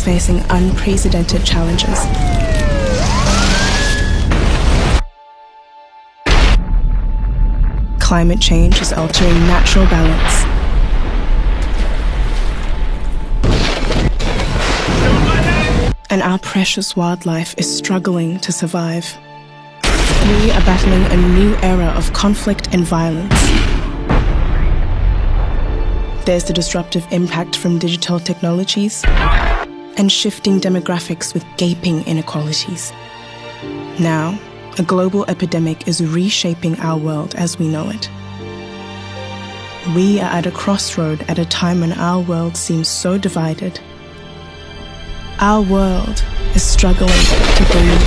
facing unprecedented challenges. Climate change is altering natural balance. And our precious wildlife is struggling to survive. We are battling a new era of conflict and violence. There's the disruptive impact from digital technologies and shifting demographics with gaping inequalities. Now, a global epidemic is reshaping our world as we know it. We are at a crossroad at a time when our world seems so divided. Our world is struggling to breathe.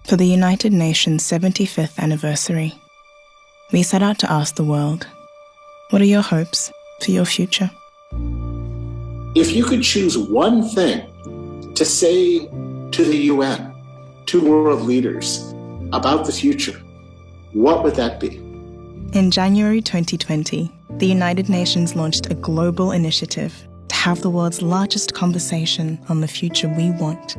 For the United Nations 75th anniversary, we set out to ask the world, what are your hopes for your future? If you could choose one thing to say to the UN, to world leaders about the future, what would that be? In January 2020, the United Nations launched a global initiative to have the world's largest conversation on the future we want.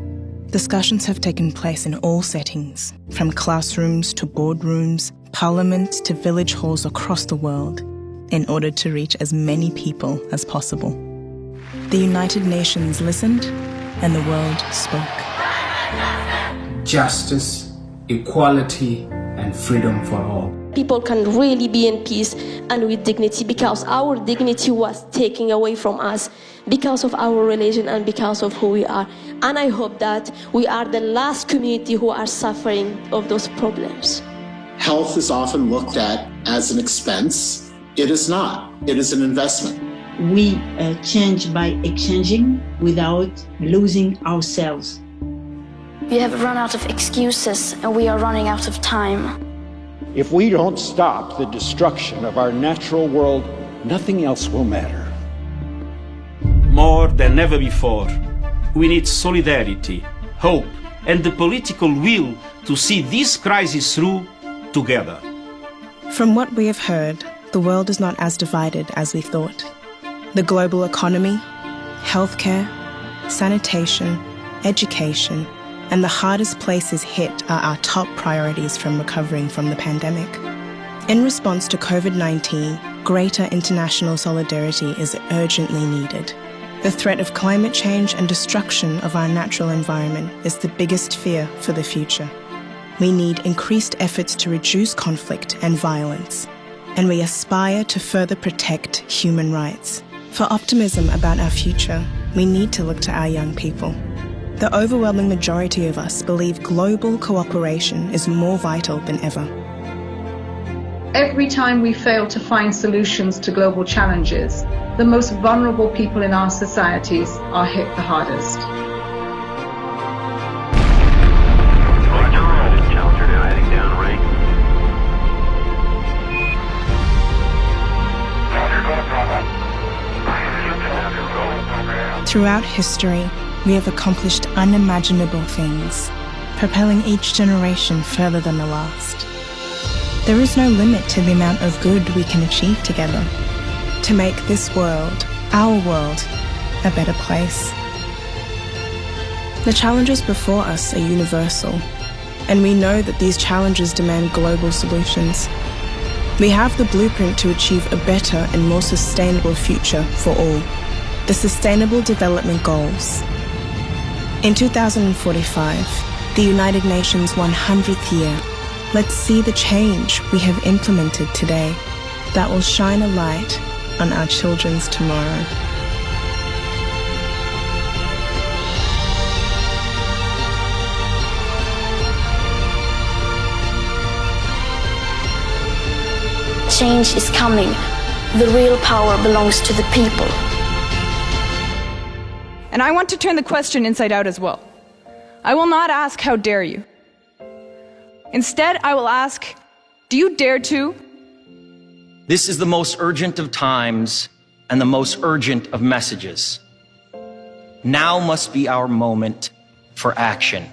Discussions have taken place in all settings, from classrooms to boardrooms, parliaments to village halls across the world, in order to reach as many people as possible. The United Nations listened, and the world spoke. Justice, equality, and freedom for all. People can really be in peace and with dignity because our dignity was taken away from us because of our religion and because of who we are. And I hope that we are the last community who are suffering of those problems. Health is often looked at as an expense. It is not. It is an investment. We change by exchanging without losing ourselves. We have run out of excuses and we are running out of time. If we don't stop the destruction of our natural world, nothing else will matter. More than ever before, we need solidarity, hope, and the political will to see this crisis through together. From what we have heard, the world is not as divided as we thought. The global economy, healthcare, sanitation, education, and the hardest places hit are our top priorities from recovering from the pandemic. In response to COVID-19, greater international solidarity is urgently needed. The threat of climate change and destruction of our natural environment is the biggest fear for the future. We need increased efforts to reduce conflict and violence, and we aspire to further protect human rights. For optimism about our future, we need to look to our young people. The overwhelming majority of us believe global cooperation is more vital than ever. Every time we fail to find solutions to global challenges, the most vulnerable people in our societies are hit the hardest. Throughout history, we have accomplished unimaginable things, propelling each generation further than the last. There is no limit to the amount of good we can achieve together to make this world, our world, a better place. The challenges before us are universal, and we know that these challenges demand global solutions. We have the blueprint to achieve a better and more sustainable future for all. The Sustainable Development Goals. In 2045, the United Nations 100th year, let's see the change we have implemented today that will shine a light on our children's tomorrow. Change is coming. The real power belongs to the people. And I want to turn the question inside out as well. I will not ask, how dare you? Instead, I will ask, do you dare to? This is the most urgent of times and the most urgent of messages. Now must be our moment for action.